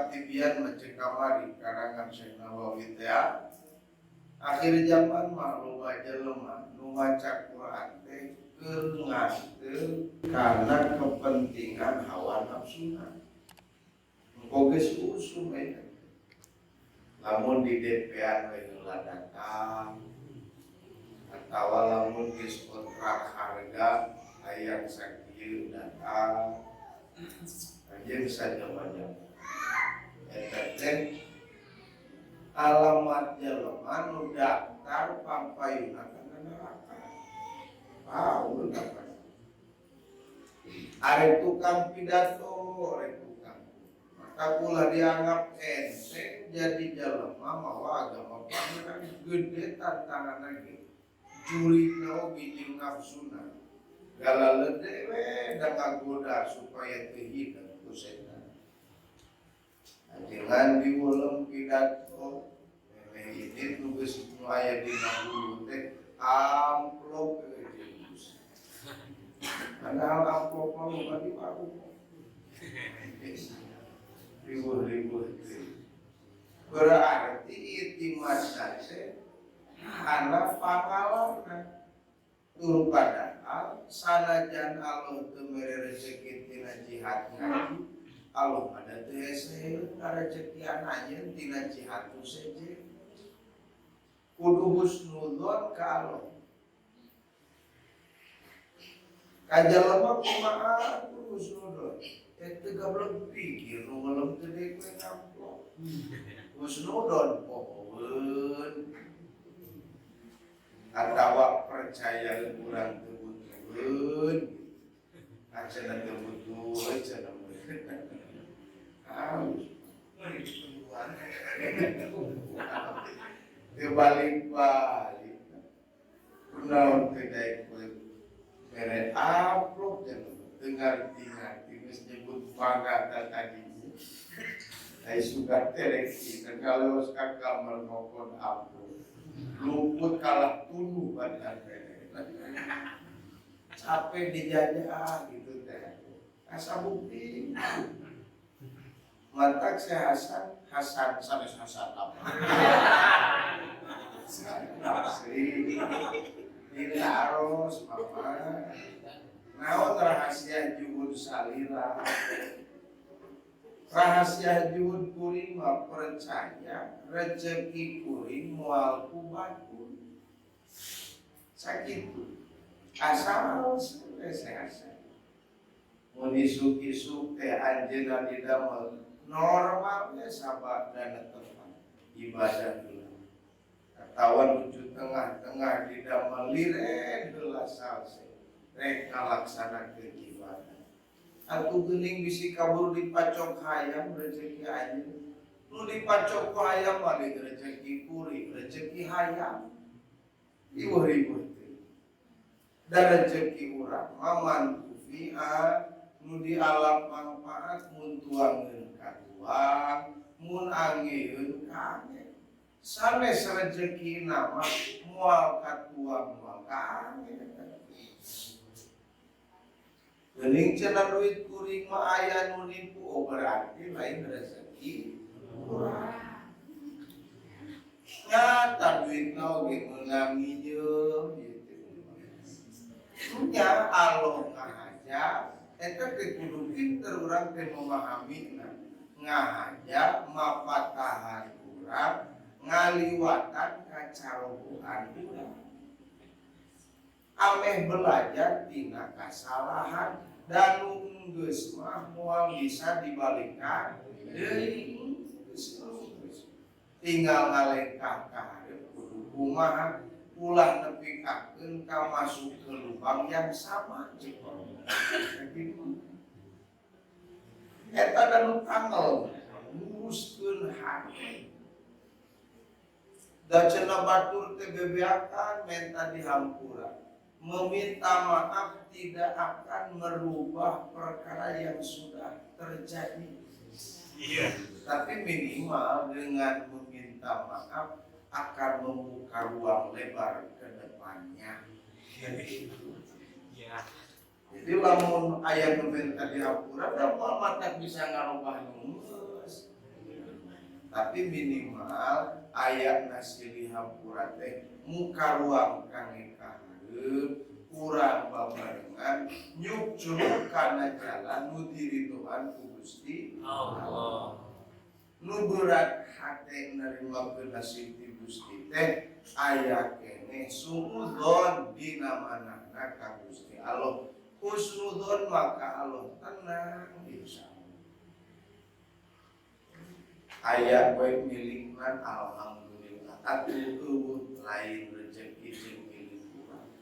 tibian macam kamari karangan Syekh Nawawi teh. Akhir zaman mah loba jelema nu maca Quran teh keur nganteun karena kepentingan hawa nafsuna. Engko geus usum eta. Lamun di DP-an we heula datang atawa lamun geus kontrak harga hayang sakieu datang. Aja saja banyak. Eta teh alamat jelema nu daftar pampayuna kana neraka. Paul dapat. Are tukang pidato, are tukang. Maka pula dianggap enteng jadi jelema mawa agama pangeran gede tantangan lagi. Jurina oge jeung nafsuna. Galalede we da ngagoda supaya teu hideung ku setan. Jangan diulang pidato ini tugas aya di dulu teh amplop jeus. Padahal amplop mah bukan di warung. Ribuh-ribuh teh. Berarti itimat teh ana pangalarna. Tur padahal sanajan Allah teu mere rezeki tina jihad ngaji Allah pada teu hese rezeki anjeun tina jihad tu seje kudu husnudzon ka Allah kajalema kumaha kudu husnudzon teu gablek pikir nu ngelem teu deui we nampo husnudzon pohoeun atawa percaya kurang tebutueun acan teu butuh cenah Kebalik-balik naon teh daek mere amplop dengar ngerti geus nyebut pangkat tadinya ai suka tereki kalau ka kamar ngokon amplop luput kalah tunu badan capek dijajah gitu teh asa bukti mantak saya Hasan sanes Hasan apa? Ini harus mama. Naon rahasia juhud salila. Rahasia juhud kuring mah percaya rezeki kuring moal ku batu. Sakitu. Asal sehat. Mun isuk-isuk teh anjeunna didamel normalnya sahabat dan teman ibadah dulu katawan wujud tengah-tengah didamel liren heula salse rek ngalaksanakeun ibadah atuh geuning bisi kabur dipacok hayam rezeki anjeun nu dipacok ku hayam mah rezeki kuring rezeki hayam iweuh-iweuh teh da rezeki urang maman kufiat nu di alam manfaat mun tuangeun ka tuang mun angeueun ka angeu sanes rezekina mah moal ka tuang moal ka angeu geuning cenah duit kuring mah aya nu nipu berarti lain rezeki urang nyata duitna oge meunang ngijeu kitu nya Allah ngajak eta teh kudu pinter urang teh memahami ngahaja mapatahan urang ngaliwatan kacarobohan urang ameh belajar tina kasalahan dan geus mah moal bisa dibalikkan deui tinggal ngalengkah ka hareup kudu kumaha ulah nepikakeun ka masuk ke lubang yang sama cik eta dan tanggal nguruskeun hati da cenah batur teh bebeakan menta dihampura meminta maaf tidak akan merubah perkara yang sudah terjadi tapi minimal dengan meminta maaf akan membuka ruang lebar ke depannya. Jadi lamun aya nu minta dihapura da moal matak bisa ngarubah geus. tapi minimal aya nasi hampura teh muka ruang kangge kahareup urang babarengan nyuk curug kana jalan nu diridhoan ku Gusti Allah. Nu berat hate nerima nasib ti Gusti teh aya keneh suudzon dina manehna ka Gusti Allah. Husnudzon maka Allah tenang insyaallah. Aya bae milikna alhamdulillah. Atuh eueuh lain rezeki jeung milik urang.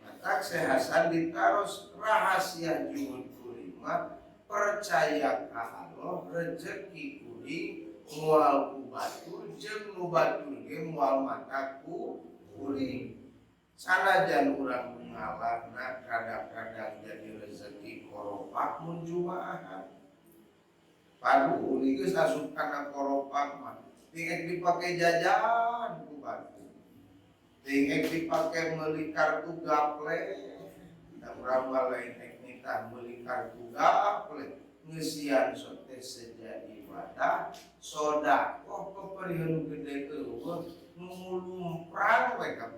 Maka sehasan ditaros rahasia juhud kuring mah percaya ka Allah rezeki kuring moal ku batur jeung nu batur ge moal mata ku kuring. Sanajan urang mengalahna kadang-kadang jadi rezeki koropak mun Jumaahan. Padu uli geus asup kana koropak mah tingek dipake jajan ku batur. Tingek dipake meuli kartu gaple. Da urang mah lain teknika meuli kartu gaple. Ngeusian sote seja ibadah sedekah paperieun gede eueuh nu lumprang we ka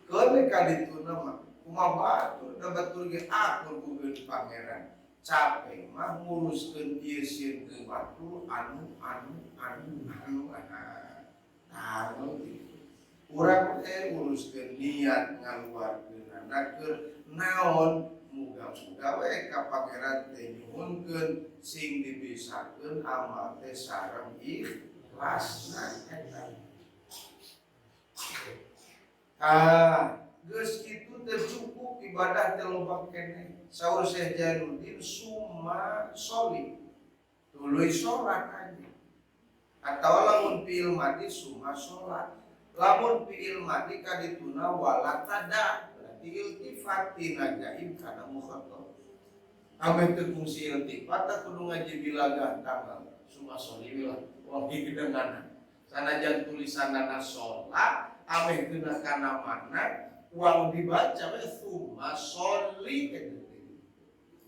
Kene kadituna mah kumaha batur da batur ge akur ku geus pangeran capek mah nguruskeun ieu sieun ke batur anu urang teh uruskeun niat ngaluarkeunana keur naon muga-muga we ka pangeran teh nyuhunkeun sing dibisakeun amal teh sareng ikhlasna eta. Geus kitu teu cukup ibadah teh loba keneh. Saur Syekh Jainuddin summa sholih. Tuluy salat aja. Atawa lamun fi'il madhi summa salat. Lamun fi'il madhi kadituna wala tada. Berarti iltifat tina gaib kana mukhatab. Ame teu fungsi iltifat teh kudu ngaji bilagah tanggal summa sholih lah. Wong iki denganan. Sanajan tulisanana salat ame geuna kana makna uang dibaca we summa sholli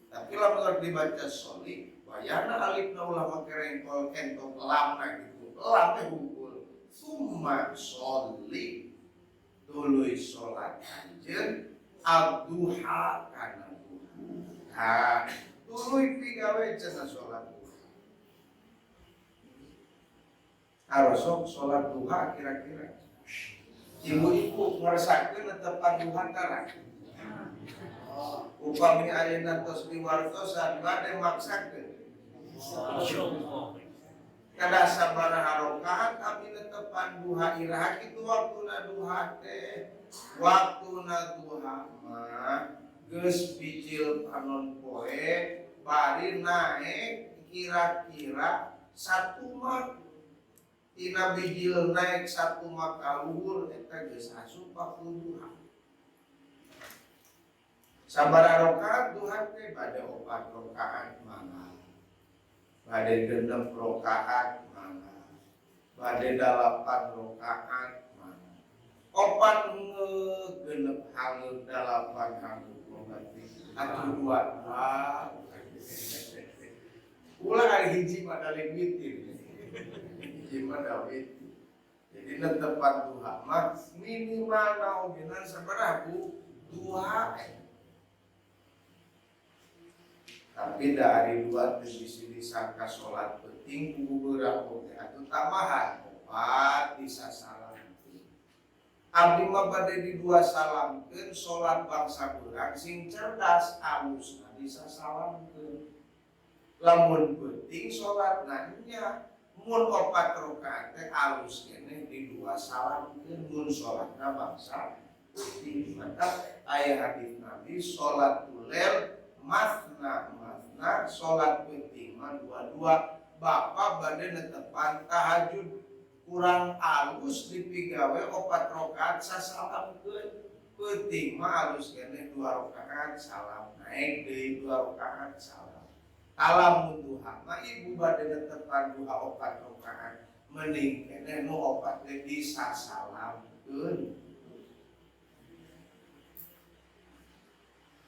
tapi lamun dibaca sholli wayana alifna ulama kerengkol kentong lamna gitu lamna hungkul summa sholli tuluy salat anjeun abduha kana duha tuluy pigawe cenah salat harosok salat duha kira-kira ibu-ibu ngerasakeun netepan Tuhan tara. Upami ayeuna tos diwartosan bade maksakeun. Kada sabaraha rakaat abdi netepan duha iraha kitu waktuna duha teh. Waktuna duha mah geus bijil panon poe bari naek kira-kira 1 mak. Tina bijil naik 1 maka luhur eta geus asup waktu duha. Sabaraha rakaat duha teh bade 4 rakaat mangga. Bade 6 rakaat mangga. Bade 8 rakaat mangga. 4 genep halu 8 halu berarti atuh 2. Ulah ari hiji pada witir. Gimana itu? Jadi netepan duha mah minimal naogenan sabaraha bu? 2. Tapi dari 2 teh bisa disangka salat penting kudu beurang teh atuh tambahan 4 bisa salam. Abdi mah bade di 2 salamkeun salat bangsa urang sing cerdas alusna bisa salamkeun. Lamun penting salat nanya mun 4 rakaat teh alus keneh di 2 salamkeun mun salatna bangsa di mata aya hadis Nabi salatul lail masna salat penting mah 2 bapa bade netepan tahajud kurang alus dipigawe 4 rakaat sasalamkeun penting mah alus keneh 2 rakaat salam naik deui 2 rakaat salam. Alam duha mah ibu bade netepan duha 4 rakaat mending keneh nu 4 teh disasalamkeun.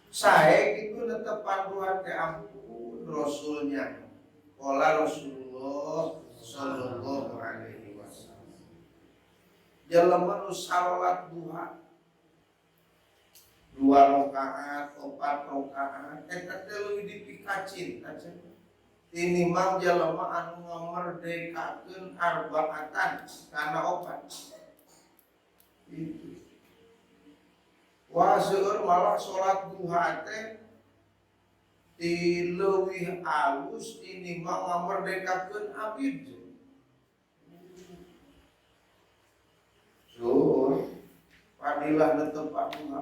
Sae kitu netepan duha teh ampun Rasulnya. Qala Rasulullah sallallahu alaihi wasallam. Jalema nu salat duha 2 rakaat, 4 rakaat, eta teh leuwih dipikacin aja. Tinimbang jalema anu ngamerdekakeun arbaatan kana 4. Itu. Wah seueur malah salat duha teh ti leuwih alus tinimbang ngamerdekakeun abid. So, padilah netepan duha.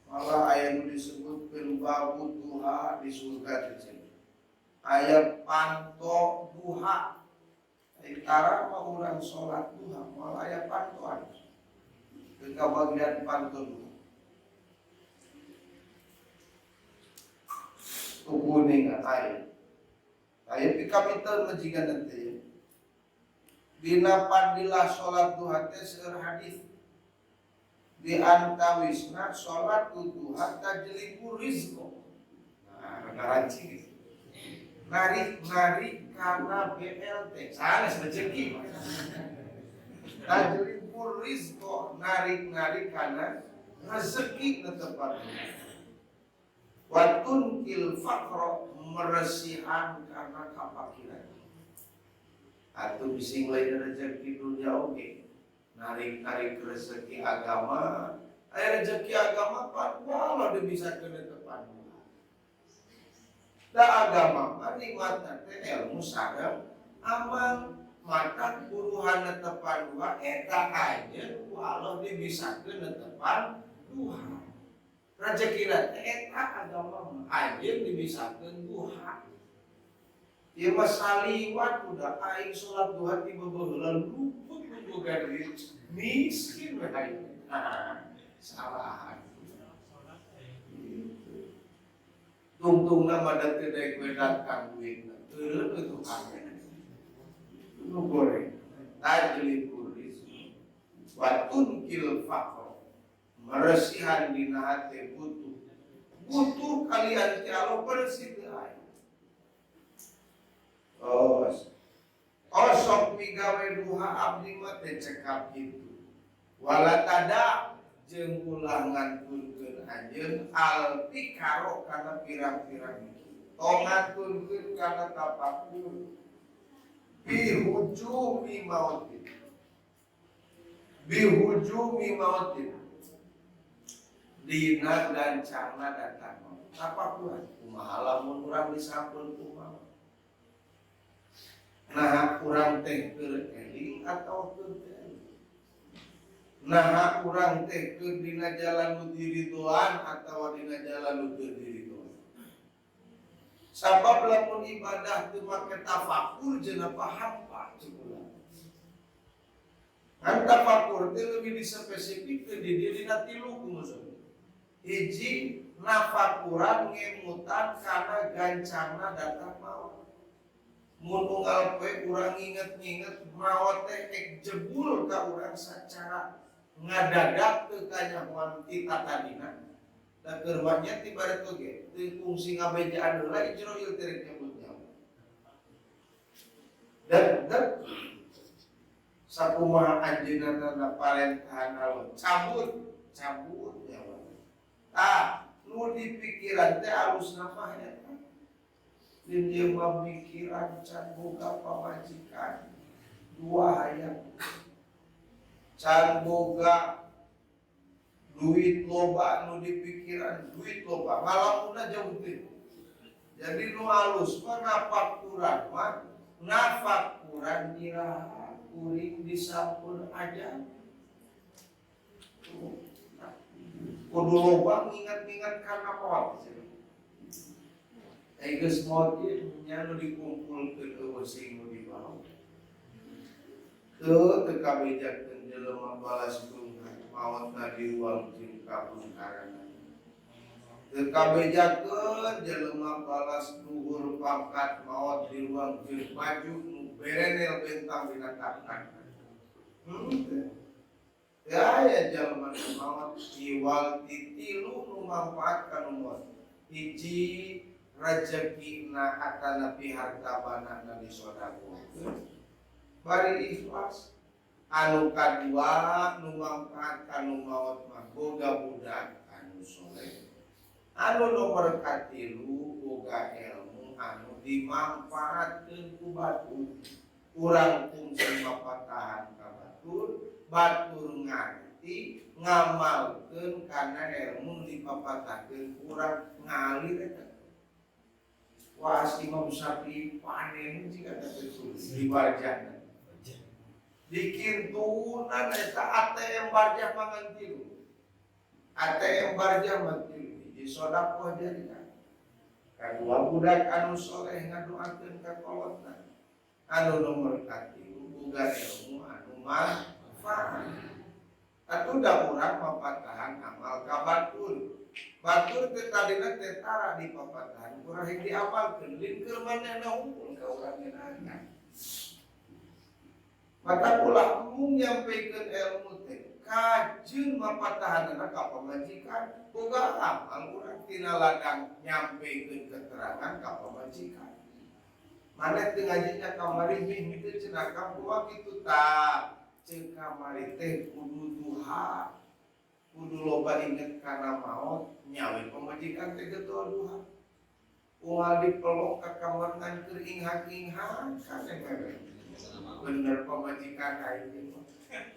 Malah aya nu disebutkeun babut duha di surga teh. Aya panto duha. Tara mah urang salat duha, malah aya pantoan. Teu kabagian panto duha. Kuning aya. Aya pikamiteun majikan teh. Dina padilah salat duha teh seueur hadis di antawisna sholat duha tajlibu rizqo. Nah, ngaranci narik karena BLT sanes rezeki. Tajlibu rizqo narik karena rezeki netepan. Watun kil faqro meresihan karena kapakiran. Atuh bising lain rezeki dunia oge. Narik rezeki agama, rezeki agama padahal dia bisa kena tepan. Da agama nikmatna teh ilmu sareng amal mata buruhan tepan dua eta aja walau dia bisa kena tepan duha. Rezeki teh eta agama aja dibisakeun duha. Ieu mah saliwat udah aing salat duha ti bebeula luput boga duit miskin we aing. Salahan. Tungtungna mada teu daek wedat kang duitna. Teu itu ame. Nu goreng. Tajlib kuris. Wa tunkil faqr. Meresihan dina hate butuh. Butuh kalian ti Allah bersih teu aya. Sok migawe duha abdi mah teh cekap kitu. Wala tada jeung ulah ngantunkeun anjeun altikaro kana pirang-pirang iki. Tongatkeun kana tapakur. Bihujumi mautin. Dina gancangna datang. Tapakuran kumaha lamun urang disampun kumaha. Nah kurang teh keur eling atau keur eling. Nah kurang teh keur dina jalan nu diridoan atau dina jalan nu teu diridoan. Sabab lamun ibadah teu make tafakur jeung paham pak cukup. Kan tafakur teh leuwih dispesifikeun di dieu dina 3 kumaha. Hiji nafakuran ngemutan kana gancangna datang maut. Mun unggal poe urang nginget-nginget maot teh ek jebul ka urang sacara ngadadak teu kanyahoan ti tatadina. Da keur wanya ti baret oge teu fungsi ngabejaan heula ijroil teh nyebut nyawa. Dan sakumaha anjeunna parentahan Allah cabut nyawa. Nu dipikiran teh alusna mah eta. Dia memikiran can boga pamajikan 2 hayat can boga duit loba nu dipikiran duit loba ngalamunna jauh teh. Jadi nu alus mah nafakuran iraha kuring disampun aja. Kudu loba ngingat-ngingat kana maot. Geus maot ieu nya nu dikumpulkeun eueuh sing nu dibawa. Teu kabejakeun jelema balas bungkar maotna diruangkeun ka bungkaran. Teu kabejakeun jelema balas luhur pangkat maot diruangkeun maju nu berenel bentang dina takan. Teu aya jelema maot iwal titilu nu manfaat kana maot. Hiji rezekina atanapi harta banana disodakokeun bari ikhlas. Anu kadua nu mangkat anu maot mah boga budak anu soleh. Anu nomor katilu boga ilmu anu dimanfaatkeun ku batur. Urang kungsi mapatahan ka batur, batur ngarti ngamalkeun kana ilmu dipapatahkeun urang ngalir eta. Wah Imam Syafi'i panen jika betul di wajahna. Dikintunan eta ATM barjah mangan tilu. ATM barjah mantilu di sedekah jadikan. Kadua budak anu soleh ngadoakeun ka kolotna. Anu nomor katilu boga ilmu anu manfaat. Atuda urang mapatahan amal ka batur. Batur teh tadina teh tara di papatahan urang diamalkeun lin keur manehna hungkul ka urang ngeunana. Mata ulah menyampaikan ilmu teh kajeun mapatahanna ka pamajikan boga amal urang tina ladang nyampikeun keterangan ka pamajikan. Maneh teu ngajinya kamari mimiti cenah kumaha kitu tah ceuk kamari teh kudu duha. Kudu loba inget kana maot nyawe pamajikan teh getol duha. Ulah dipelok ka kamar ngan keur ingha-ingha kana meureun. Bener pamajikan aing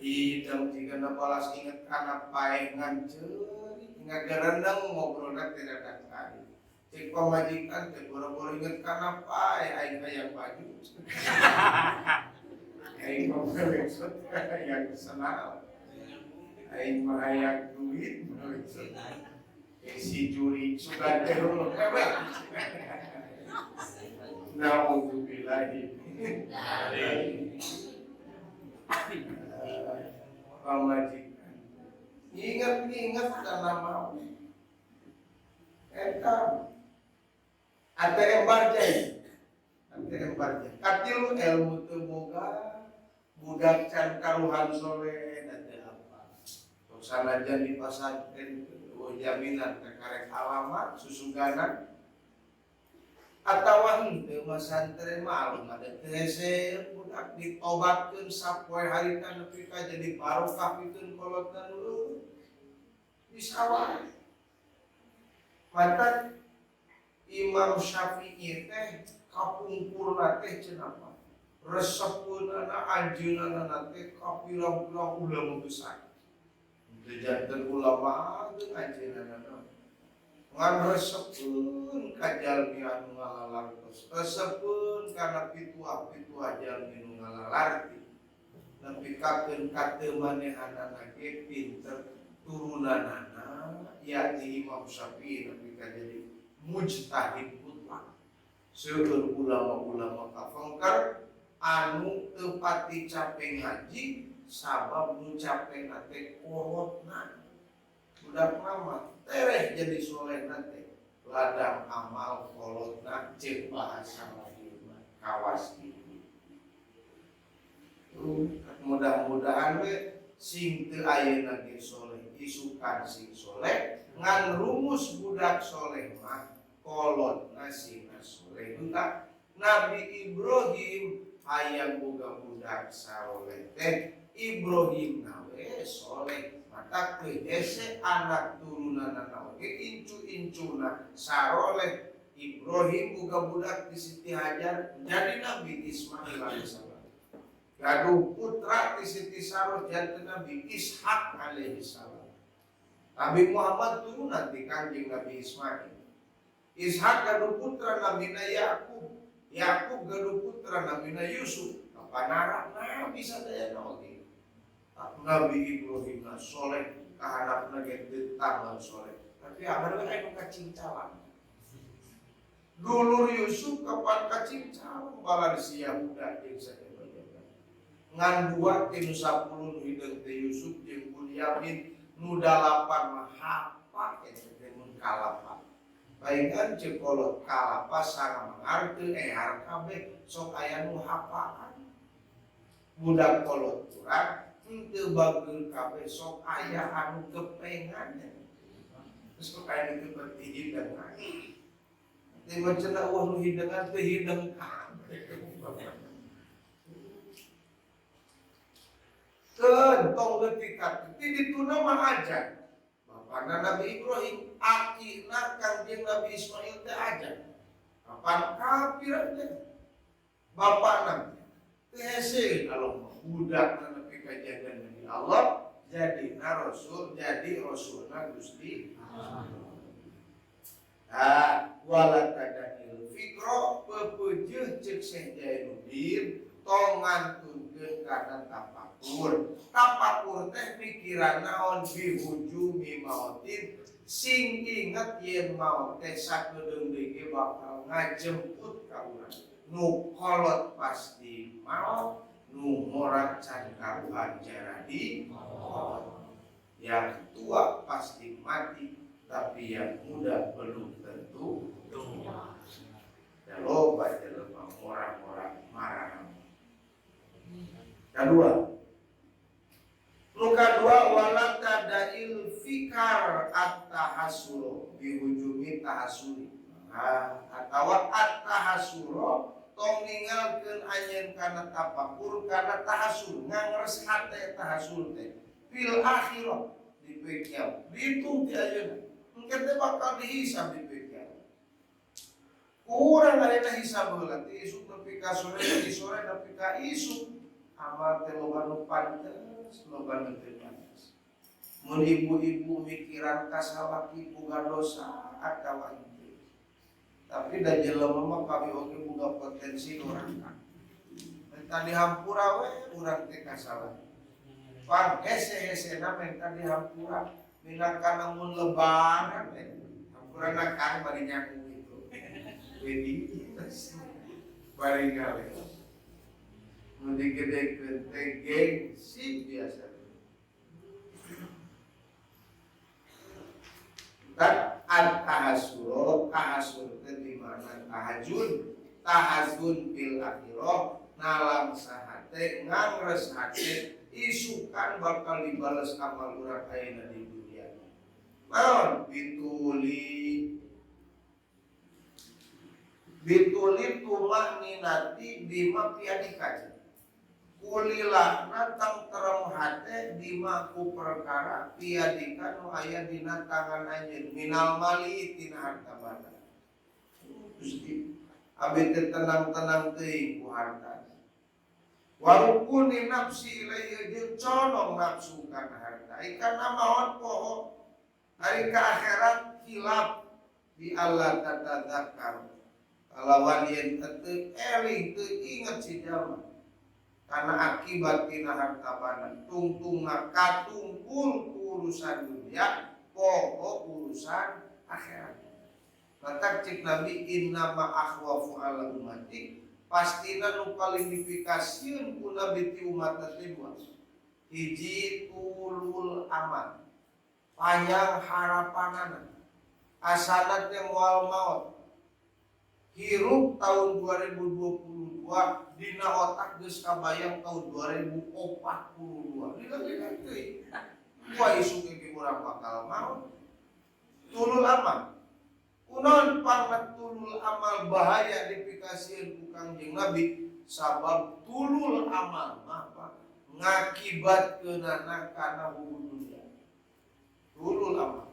idem jika balas inget kana pae nganceuri ngagereneng ngobrolna teh dadak kali cek pamajikan teh boro-boro inget kana pae aing hayang baju aing mah maksud hayang senal aing mah hayang duit maksud si juri sugan teh naudzubillahi pamajikan ingat karena mau eta ATM barjah katilu ilmu teu boga budak can karuhan soleh dan teu apa tos sanajan di pasantren jaminan teh karek alamat susuganan atawa henteu masantren malum ada tese budak ditobatkeun sapoe harita nepi ka jadi barokah pikeun kolotna dulu disawah. Mantan Imam Syafi'i teh kapungkurna teh cenah apa? Resepeunana anjeunna teh kapilang-pilang ulama besar. Teu janten ulama jeung anjeunna ngan resepeun ka jalmi anu ngalalartos resepeun kana pitua-pitua jalmi nu ngalalarti nepi kakeun ka teu manehanana ge pinter turunanana yakni Imam Syafi'i nepi ka jadi mujtahid mutlak seueur ulama-ulama kafengker anu teu pati capek ngaji sabab nu capek teh kolotna budak mama tereh jadi soleh nanti ladang amal kolotna cek bahasa lahirna kawas ini mudah-mudahan we sing teu ayeuna ge soleh isukan sing soleh ngan rumus budak soleh mah kolotna sing soleh duta Nabi Ibrahim hayang boga budak saleh teh Ibrahim nawe soleh mata hese anak turunanana oge incu-incuna saroleh Ibrahim boga budak di Siti Hajar jadi Nabi Ismail alaihissalam gaduh putra di Siti Sarah jadi Nabi Ishak alaihissalam Nabi Muhammad turunan di kanjeng Nabi Ismail Ishak gaduh putra Nabi Yakub Yakub gaduh putra Nabi Yusuf panarap Nabi sadayana oge Nabi Ibrahim soleh kahanapna ge teu tambah soleh tapi agar we anu kacingcalan dulur Yusuf kapan kacingcalan bala si Yahuda jeung sadaya ngan dua tinu 10 nu hideung teh Yusuf jeung Bunyamin nu 8 mah hafal eta teh mun kalapa baingan ceuk kolot kalapa sareng mangarteu ehar kabeh sok aya nu hafalan budak kolot urang teu bageul kabeh sok aya anu kepengan terus kok aya itu bertiji dan Tema cenah nu hideungan teu hideung tong leutik ka ti dituna mah aja. Bapana Nabi Ibrahim, akina Kangjeng Nabi Ismail teh aja. Kapan kafir teh. Bapana teh hese kalau budak nepi ka jagan Nabi Allah jadi rasul, jadi rasulna Gusti Allah. Wala tadakil fikro pepeujeun ceuk Syekh Jainuddin tong ngantunkeun kana tapakur. Tapakur teh pikiran naon bihujumi mautin sing inget yen maut teh sakedeung deui bakal ngajemput ka urang. Nu kolot pasti maut, nu morak can karuhan jaradi maut. Yang tua pasti mati, tapi yang muda belum tentu tua. Kalau baca lemah orang-orang marah. Kedua, walat tadail fikar at-tahassulo bihujumi tahasuli. Atau at-tahassulo tong ninggalkeun anjeun kana tapakur kana tahassul ngangres hate tahassul teh fil akhirah di pekiam dihitung ti ayeuna engke teh bakal dihisab di pekiam urang ayeuna hisab heula ti isuk nepi ka sore ti sore nepi ka isuk amal teh loba nu pantes loba nu teu pantes mun ibu-ibu mikiran kasalaki boga dosa atawa henteu tapi da jelema mah kami oge boga potensi doraka eta dihampura we urang teh kasalah pan hese-hesena menta dihampura minangka mun lebaran hampurana kan bari nyaku itu wedi bari gawe nu digedekeun teh gengsi biasa dan al-tahassul teh di mana tahajun bil akhirah nalam sahate ngangres hate isukan bakal dibales amal urang ayeuna di dunia. Naon bituli tumakninati bima piadikaji. Kulilah natang terem hate bima ku perkara piadikan nu aya dina tangan anjeun minal mali tina harta banda. Gusti abdi teh tenang-tenang teuing ku harta. Warukuni nafsi ilaihi jeung condong nafsu kana harta. Ikan namaon poho hari ka akhirat hilap di Allah tatadzakar. Kalawan yen teu eling teu inget si jalma. Karena akibat tina harta banda tungtungna katungkul urusan dunia poho urusan akhirat. Maka cik Nabi innama akhwafu ala ummati pastina nu paling dipikasieun ku Nabi ti umat teh dua. Hiji tulul amal. Panjang harapanana. Asana teh moal maut. Hirup tahun 2022 dina otak geus kabayang tahun 2042. Dila-dila teuing. Wah isu ge urang bakal maut. Tulul amal. Kunaon pangna tulul amal bahaya dipikasieun ku Kangjeng Nabi sabab tulul amal apa ngakibatkeunana kana hubung dunia. Tulul amal.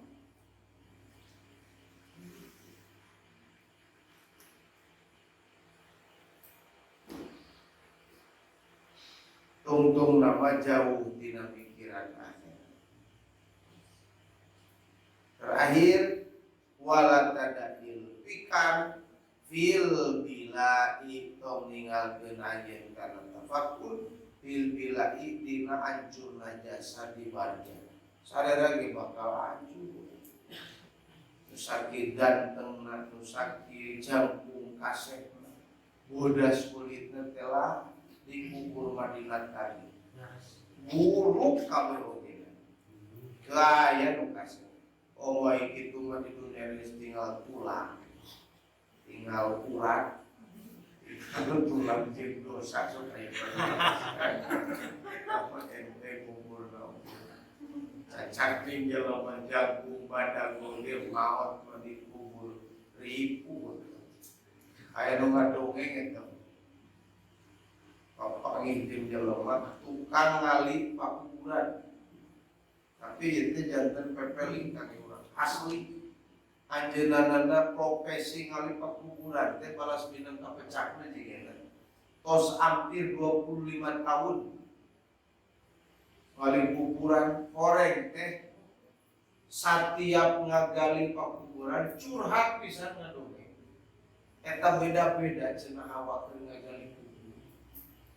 Tungtung nama jauh tina pikiran akhirat. Terakhir wala tadakil fikar fil bilai tong ninggalkeun anjeun kana tafakkur fil bilai dina hancurna jasa di barja. Sadaya ge bakal hancur. Nu sakit gantengna, nu sakit jangkung kasehna, bodas kulitna telah dikubur Madinah tadi. Buruk kabeh oge. Gaya nu kasih. Omoi kitu mah di dunia geus tinggal tulang. Tinggal urat. Tinggal tulang jeung dosa sok aya. Apa ente kubur naon. Cacak tinggal mah jagung badag oge maot mah dikubur ribu. aya nu ngadongeng eta bapak ngintip jelema tukang ngali pakuburan tapi itu jantan pepeling kaki urang asli anjeunana profesi ngali pakuburan teh balas minang kapecakna jigana tos hampir 25 tahun ngali kuburan koreng teh setiap ngagali pakuburan curhat pisan ngadongeng eta beda-beda cenah awak keur ngagali kubur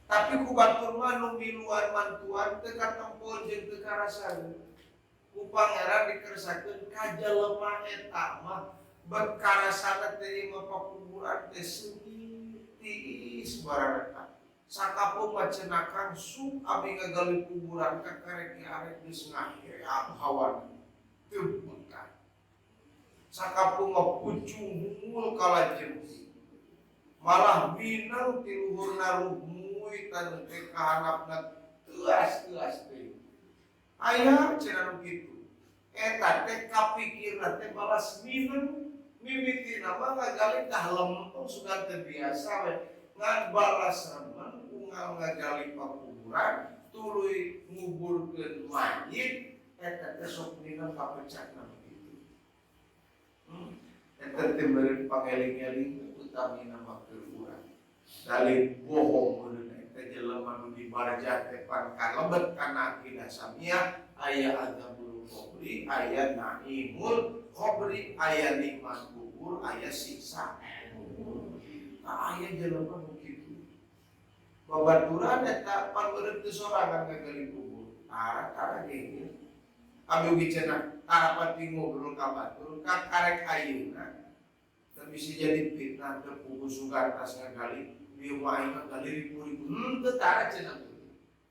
tapi ku batur mah nu miluan mantuan teu katempel jeung teu karasan ku pangeran dikersakeun ka jelema eta mah bekarasana teh mah pakuburan teh seungit tiis barareka sakapung mah cenah Kang sup abi ngagali kuburan ka karek arek geus ngaheam hawan teu betah sakapung mah pucung hungul kalajeun malah minang ti luhurna ruhmuy tanu teh kahanapna teuas-teuas teh aya cenah nu kitu eta teh kapikirna teh balas minang mimitina mah ngagali tah lempeng sugan teu biasa we ngan balas remen unggal ngagali pakuburan tuluy nguburkeun mayit eta teh sok minang kapecakna kitu eta teh meureun pangeling-eling utamina mah keur urang dalil bohong meureun eta jelema nu dibarjah teh pan kalebet kana akidah samia aya azabul qabri aya naimul qabri aya nikmat kubur aya siksa nah aya jelema nu kitu babaturan eta pan meureun teu sorangan ngagali kubur tara ge abi ugi cenah tarapati ngobrol ka batur ka karek ayeuna teu bisa jadi fitnah teu puguh sugartas ngagali dieu mah aing ngagali ribu-ribu teu tara cenah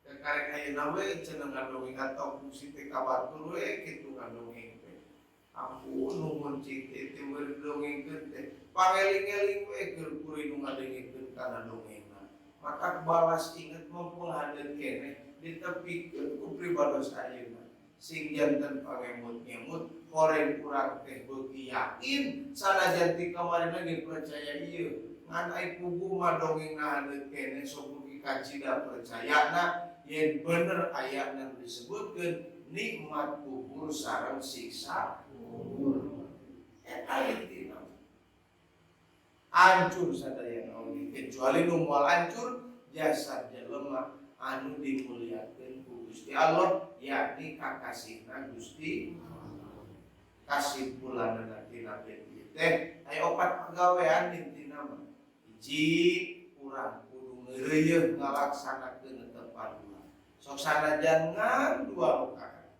teh karek ayeuna we cenah ngadongeng atau fungsi teh ka batur we kitu ngadongeng teh ampun nuhun cite teh meureun dongengkeun teh pangeling-eling we keur kuring nu ngadengengkeun kana dongengna maka balas inget mumpul hadir keneh ditepikeun ku pribados ayeuna sing janten pangemut-ngemut koreng kurang teh beuki yakin sanajan ti kamarina ge percaya ieu ngan ai puguh mah dongengna hadir keneh sok beuki kacida percayana yen bener aya nu disebutkeun nikmat kubur sareng siksa kubur eta intina hancur sadaya naon kecuali nu moal hancur jasad jelema anu dimuliakeun ku Gusti Allah yakni kakasihna Gusti kasih pulanana tina beti teh aya opat pagawean intina mah hiji urang kudu ngeureuyeuh ngalaksanakeun tepat dua sok sanajan ngan 2 rakaat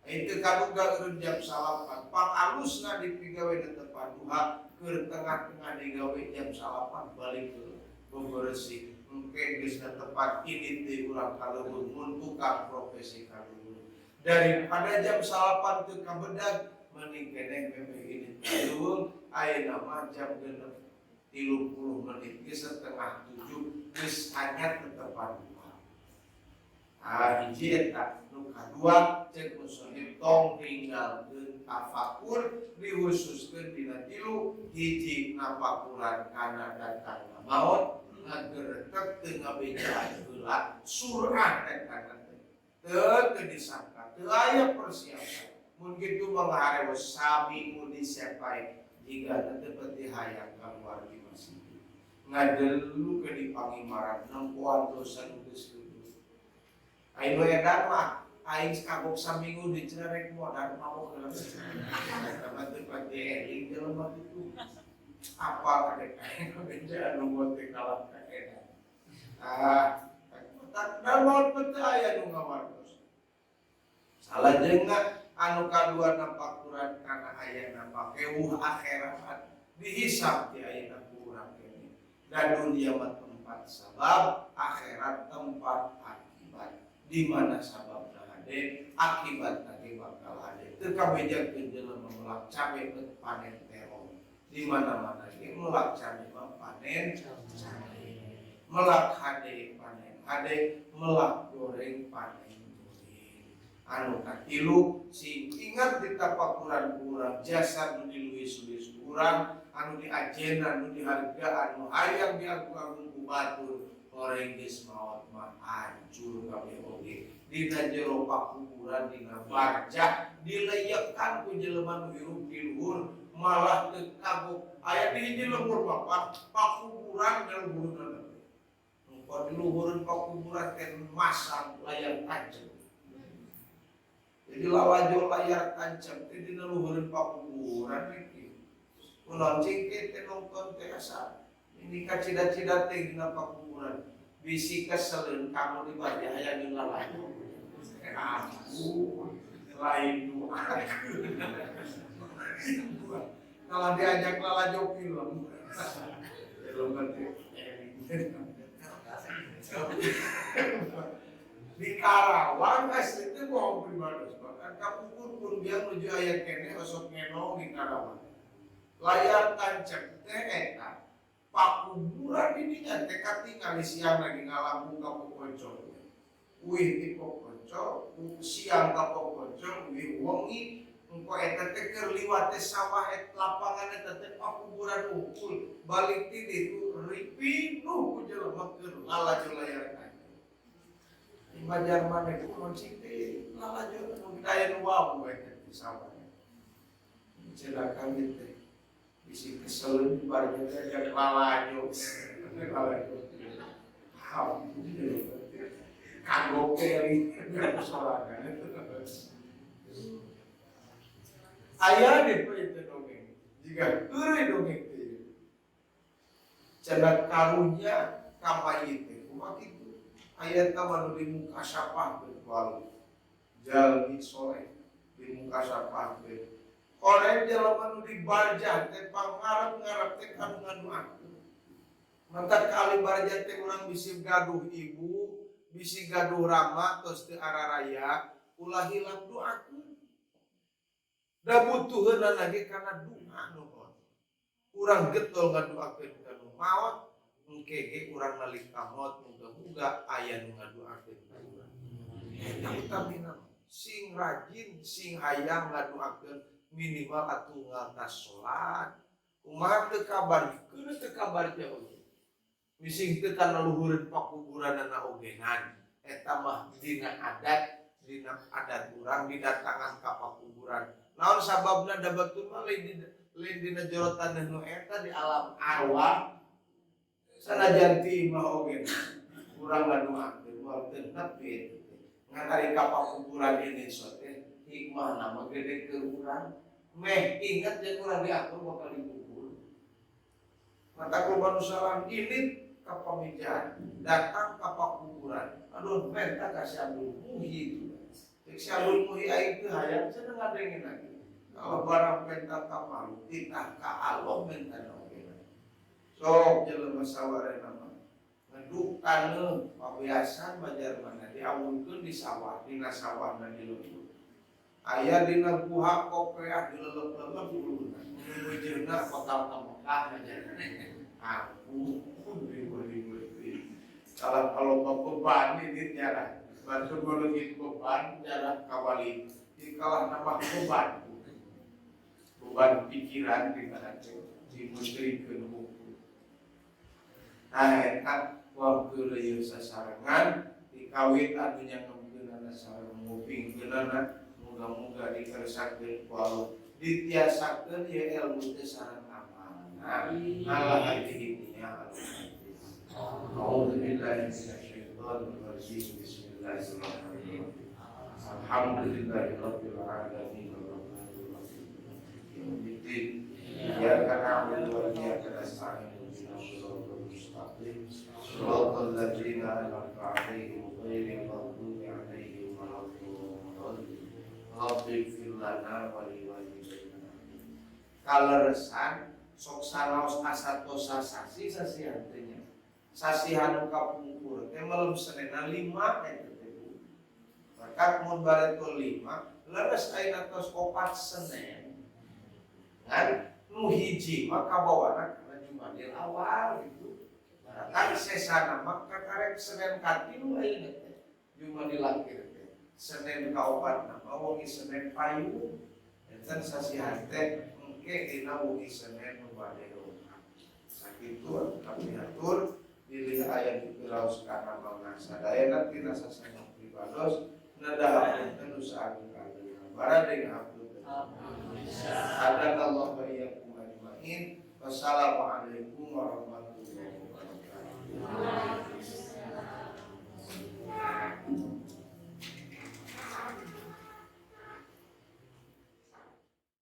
itu kaduga eureun jam 8 pang alusna dipigawe tepat duha keur tengah-tengah digawe jam 8 balik ke bebersih mungkin bisa tepat ini teh urang kaleuweung mun buka profesi kaleuweung daripada jam 8 teu kabedag mending keneh meme ini kaleuweung ayeuna mah jam 6 30 menit geus setengah 7 geus anyar tetepan duha hiji eta nu kadua cek musahib tong tinggalkeun tafakur dihususkeun dina 3 hiji napakulan kana datangna maut ngageretek teu ngabejaan heula surah eta teu disangka teu aya persiapan mun kitu mah ngaharewas sami mun disiapai jika teu peti hayang kaluar di masjid ngadelu ke dipangimaran nempuan dosa nu geus kudu aing edan mah aing kagok saminggu dicerek modal mabok heula eta teh pati eling jelema kitu apa kadek aing bejaan nu teh kalah ka edan dan mau percaya nu ngawartos salajengna anu kadua nampakuran kana aya nampak eueuh akhirat dihisab ti ayeuna kurang kene dan dunia mah tempat sabab akhirat tempat akibat di mana sababna hade akibatna ge bakal hade teu kabejakeun jelema melak cabe teu panen terong di mana-mana ge melak cabe mah panen cabe melak hade panen hade melak goreng panen goreng anu katilu sing ingat ditapakuran kurang jasa nu diluis-luis kurang anu diajenan nu dihargaan nu hayang diagung-agung ku batur orang geus maot mah hancur kabeh oge dina jero pakuburan dina barjah dileyekan ku jelema nu hirup di luhur malah teu kagok aya di hiji lembur mah pakuburan dan luhurna engko di luhureun pakuburan teh masang layar tancap. Jadi lalajo layar tancap teh dina luhureun pakuburan iki. Kunaon cingke teh nonton teh asa ini kacida-cida teh dina pakuburan. Bisi keseleun kamu di bari hayang lalajo. Aku lain doa. Kalau diajak lalajo film. Belum ngerti. Di Karawang asli itu bohong pribadi bahkan kapupun pun dia menuju ayat kene osok ngenong di Karawang layar tancap teh eta pakuburan ini teh katingali siang lagi ngalamu ka pokonco wih di pokonco siang ka pokonco wih wengi engko eta teh keur liwat teh sawah et lapangan eta teh pakuburan ukul balik ti ditu ripinuh ku jelema keur lalajo layar tancap Majar mana itu mencipti lalajo budaya nuwau baik di sawah. Celaka gitu. Bisi kesel di barnya dia lalajo. Lalajo. Kanggo keri sorangan. Aya di itu dongeng. Jika keure dongeng teh. Cenah karunya kamayit teh. Kumaha kitu? Ayat taman di muka sapah berwalu jalmi soleh di muka sapah ber oleh jalan di barjah teh pangarep-ngarep teh kanu ngaduakeun mantap kali barjah teh urang bisi gaduh ibu bisi gaduh rama tos teu araraya ulah hilang doakeun da butuheun lagi kana doa nuhun urang getol ngaduakeun kanu maot engke urang nalika maot muga-muga aya nu ngaduakeun ka urang. Eta utamina sing rajin sing hayang ngaduakeun minimal atunggal tas salat. Kumaha teu kabar keun teu kabar jauh. Mising teu kana luhureun pakuburanna ogenan. Eta mah dina adat urang didatangan ka pakuburan. Naon sababna da batur mah lain dina jero taneuh nu eta di alam arwah. Sanajan ti mah oge urang ngaduakeun moal teu nepi ngan ari ka pakuburan ini sote hikmah nama gede ke urang meh ingat jeung urang diatur bakal dikubur mata korban salam ini ka pamijaan datang ka pakuburan aduh menta ka si Abdul Muhi cek si Abdul Muhi aing teu hayang cenah ngadengen lagi kalau barang menta ka malu titah ka Allah menta sok jelema sawarena mah ngeduk taneuh pabiasan bajar mana diawunkeun di sawah dina sawahna di leuweung aya dina guha kopeah dilelep-lelep uluna nujueuna kota Mekah bajar aku beri kalau beban ini jarah bantu menuju beban jarah kawali di kalah nambah beban pikiran di mana di menterikeun hukum. Nah, eta waktu leuyeun sasarengan dikawit anu nyangkeunana sareng ngupingkeunana muga-muga dikeresakeun ku Allah ditiasakeun ye ilmu teh sareng amal. Allah hati-hatinya Alhamdulillah Bismillahirrahmanirrahim. Alhamdulillahirabbil alamin iyyaka na'budu wa iyyaka nasta'in Shiratal ladzina an'amta 'alaihim ghairil maghdubi 'alaihim waladdallin. Rabbighfir lana wa liwalidayna. Kaleresan sok sanaos asatosa sasi sasiantenya. Sasihan kapungkur teh malam Senin 5 eta teh. Maka mun bareto 5 leres ayeuna tos 4 Senin. Ngan nu hiji mah kabawana kana Jumadil awal gitu. Kan sesana mah kakarek Senin katilu ayeuna teh Jumadil akhir teh. Senin kaopat nama wengi Senin payu enten sasihan teh engke dina wengi Senin nu bade sakitu kami atur pilih aya di Firaus kana mangga sadayana tina sasana pribados nadahakeun usaha kami barade ngapun ada Allah wa iyyakum ajmain wassalamu alaikum warahmatullahi wabarakatuh.